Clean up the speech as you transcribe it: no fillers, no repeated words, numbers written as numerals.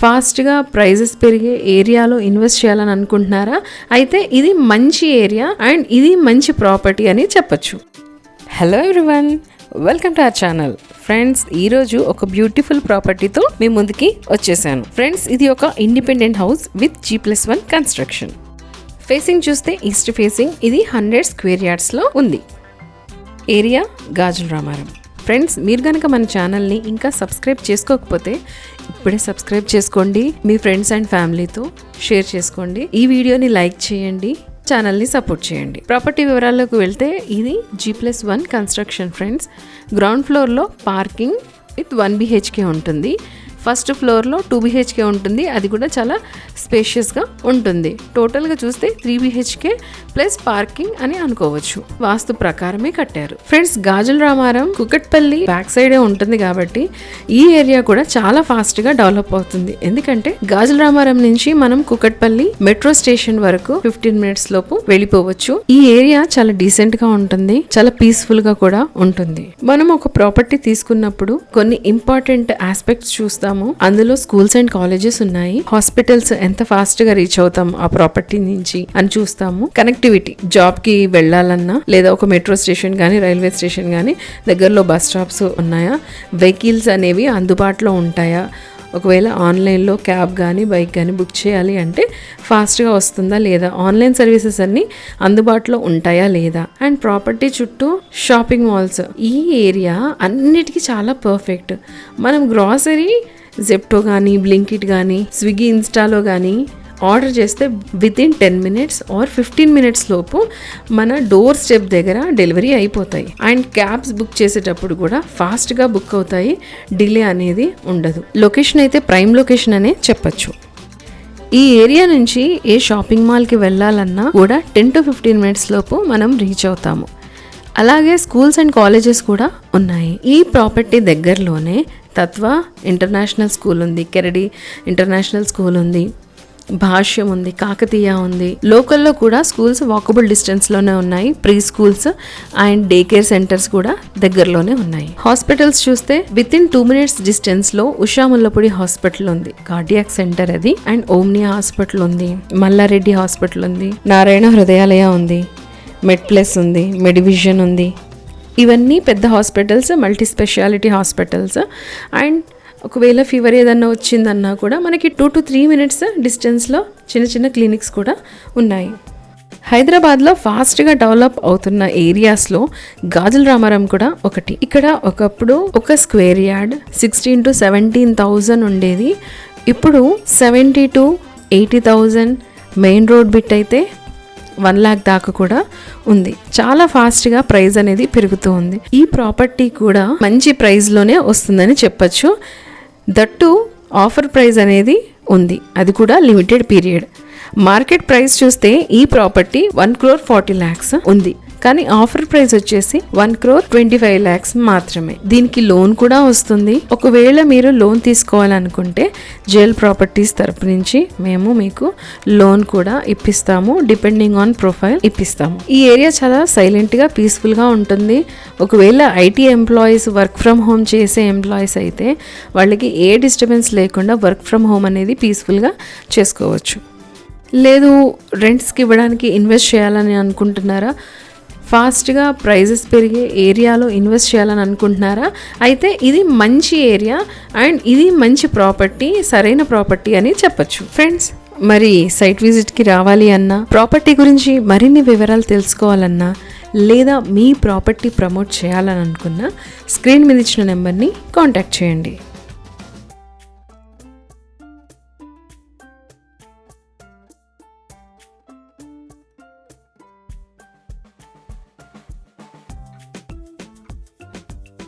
ఫాస్ట్గా ప్రైజెస్ పెరిగే ఏరియాలో ఇన్వెస్ట్ చేయాలని అనుకుంటున్నారా? అయితే ఇది మంచి ఏరియా అండ్ ఇది మంచి ప్రాపర్టీ అని చెప్పొచ్చు. Hello everyone, welcome to our channel. Friends, ఈరోజు ఒక బ్యూటిఫుల్ ప్రాపర్టీతో మీ ముందుకి వచ్చేసాను. ఫ్రెండ్స్, ఇది ఒక independent house with G+1 construction. Facing చూస్తే ఈస్ట్ ఫేసింగ్. ఇది 100 స్క్వేర్ యార్డ్స్లో ఉంది. ఏరియా గాజుల రామారం. ఫ్రెండ్స్, మీరు కనుక మన ఛానల్ని ఇంకా సబ్స్క్రైబ్ చేసుకోకపోతే ఇప్పుడే సబ్స్క్రైబ్ చేసుకోండి. మీ ఫ్రెండ్స్ అండ్ ఫ్యామిలీతో షేర్ చేసుకోండి. ఈ వీడియోని లైక్ చేయండి, ఛానల్ని సపోర్ట్ చేయండి. ప్రాపర్టీ వివరాల్లోకి వెళ్తే ఇది G+1 కన్స్ట్రక్షన్. ఫ్రెండ్స్, గ్రౌండ్ ఫ్లోర్లో పార్కింగ్ విత్ 1 BHK ఉంటుంది. ఫస్ట్ ఫ్లోర్లో 2 BHK ఉంటుంది. అది కూడా చాలా స్పేషియస్గా ఉంటుంది. టోటల్గా చూస్తే 3 BHK ప్లస్ పార్కింగ్ అని అనుకోవచ్చు. వాస్తు ప్రకారమే కట్టారు. ఫ్రెండ్స్, గాజుల రామారం కుకట్పల్లి బ్యాక్ సైడే ఉంటుంది కాబట్టి ఈ ఏరియా కూడా చాలా ఫాస్ట్గా డెవలప్ అవుతుంది. ఎందుకంటే గాజుల రామారం నుంచి మనం కుకట్పల్లి మెట్రో స్టేషన్ వరకు 15 minutes లోపు వెళ్ళిపోవచ్చు. ఈ ఏరియా చాలా డీసెంట్ గా ఉంటుంది, చాలా పీస్ఫుల్ గా కూడా ఉంటుంది. మనం ఒక ప్రాపర్టీ తీసుకున్నప్పుడు కొన్ని ఇంపార్టెంట్ ఆస్పెక్ట్స్ చూస్తాము. అందులో స్కూల్స్ అండ్ కాలేజెస్ ఉన్నాయి, హాస్పిటల్స్ ఎంత ఫాస్ట్ గా రీచ్ అవుతాం ఆ ప్రాపర్టీ నుంచి అని చూస్తాము. కనెక్టివిటీ, జాబ్ కి వెళ్ళాలన్నా లేదా ఒక మెట్రో స్టేషన్ గానీ రైల్వే స్టేషన్ గానీ దగ్గరలో బస్ స్టాప్స్ ఉన్నాయా, వెహికల్స్ అనేవి అందుబాటులో ఉంటాయా, ఒకవేళ ఆన్లైన్లో క్యాబ్ కానీ బైక్ కానీ బుక్ చేయాలి అంటే ఫాస్ట్గా వస్తుందా లేదా, ఆన్లైన్ సర్వీసెస్ అన్నీ అందుబాటులో ఉంటాయా లేదా, అండ్ ప్రాపర్టీ చుట్టూ షాపింగ్ మాల్స్. ఈ ఏరియా అన్నిటికీ చాలా పర్ఫెక్ట్. మనం గ్రాసరీ జెప్టో కానీ బ్లింకిట్ కానీ స్విగ్గీ ఇన్స్టాలో కానీ ఆర్డర్ చేస్తే వితిన్ 10 minutes ఆర్ 15 minutes లోపు మన డోర్ స్టెప్ దగ్గర డెలివరీ అయిపోతాయి. అండ్ క్యాబ్స్ బుక్ చేసేటప్పుడు కూడా ఫాస్ట్గా బుక్ అవుతాయి, డిలే అనేది ఉండదు. లొకేషన్ అయితే ప్రైమ్ లొకేషన్ అనే చెప్పచ్చు. ఈ ఏరియా నుంచి ఏ షాపింగ్ మాల్కి వెళ్ళాలన్నా కూడా 10 to 15 minutes లోపు మనం రీచ్ అవుతాము. అలాగే స్కూల్స్ అండ్ కాలేజెస్ కూడా ఉన్నాయి. ఈ ప్రాపర్టీ దగ్గరలోనే తత్వ ఇంటర్నేషనల్ స్కూల్ ఉంది, కెరడి ఇంటర్నేషనల్ స్కూల్ ఉంది, భాష్యం ఉంది, కాకతీయ ఉంది. లోకల్లో కూడా స్కూల్స్ వాకబుల్ డిస్టెన్స్లోనే ఉన్నాయి. Pre schools and day care centres కూడా దగ్గరలోనే ఉన్నాయి. హాస్పిటల్స్ చూస్తే వితిన్ 2 minutes డిస్టెన్స్లో ఉషా ముల్లపూడి హాస్పిటల్ ఉంది, కార్డియాక్ సెంటర్ అది. అండ్ ఓమ్నియా హాస్పిటల్ ఉంది, మల్లారెడ్డి హాస్పిటల్ ఉంది, నారాయణ హృదయాలయ ఉంది, మెడ్ ప్లస్ ఉంది, మెడివిజన్ ఉంది. ఇవన్నీ పెద్ద hospitals, multi speciality hospitals. And ఒకవేళ ఫీవర్ ఏదన్నా వచ్చిందన్నా కూడా మనకి 2 to 3 minutes డిస్టెన్స్లో చిన్న చిన్న క్లినిక్స్ కూడా ఉన్నాయి. హైదరాబాద్లో ఫాస్ట్గా డెవలప్ అవుతున్న ఏరియాస్లో గాజుల రామారం కూడా ఒకటి. ఇక్కడ ఒకప్పుడు ఒక స్క్వేర్ యార్డ్ 16,000 to 17,000 ఉండేది. ఇప్పుడు 70,000 to 80,000. మెయిన్ రోడ్ బిట్ అయితే 1 lakh దాకా కూడా ఉంది. చాలా ఫాస్ట్గా ప్రైస్ అనేది పెరుగుతూ ఉంది. ఈ ప్రాపర్టీ కూడా మంచి ప్రైస్లోనే వస్తుందని చెప్పచ్చు. దట్టు ఆఫర్ ప్రైస్ అనేది ఉంది, అది కూడా లిమిటెడ్ పీరియడ్. మార్కెట్ ప్రైస్ చూస్తే ఈ ప్రాపర్టీ 1,40,00,000 ఉంది, కానీ ఆఫర్ ప్రైస్ వచ్చేసి 1,25,00,000 మాత్రమే. దీనికి లోన్ కూడా వస్తుంది. ఒకవేళ మీరు లోన్ తీసుకోవాలనుకుంటే జేఎల్ ప్రాపర్టీస్ తరపు నుంచి మేము మీకు లోన్ కూడా ఇప్పిస్తాము, డిపెండింగ్ ఆన్ ప్రొఫైల్ ఇప్పిస్తాము. ఈ ఏరియా చాలా సైలెంట్గా పీస్ఫుల్గా ఉంటుంది. ఒకవేళ IT employees, work from home చేసే ఎంప్లాయీస్ అయితే వాళ్ళకి ఏ డిస్టర్బెన్స్ లేకుండా వర్క్ ఫ్రమ్ హోమ్ అనేది పీస్ఫుల్గా చేసుకోవచ్చు. లేదు రెంట్స్కి ఇవ్వడానికి ఇన్వెస్ట్ చేయాలని అనుకుంటున్నారా, ఫాస్ట్గా ప్రైజెస్ పెరిగే ఏరియాలో ఇన్వెస్ట్ చేయాలని అనుకుంటున్నారా, అయితే ఇది మంచి ఏరియా అండ్ ఇది మంచి ప్రాపర్టీ, సరైన ప్రాపర్టీ అని చెప్పచ్చు. ఫ్రెండ్స్, మరి సైట్ విజిట్కి రావాలి అన్నా, ప్రాపర్టీ గురించి మరిన్ని వివరాలు తెలుసుకోవాలన్నా, లేదా మీ ప్రాపర్టీ ప్రమోట్ చేయాలని అనుకున్నా స్క్రీన్ మీద ఇచ్చిన నెంబర్ని కాంటాక్ట్ చేయండి.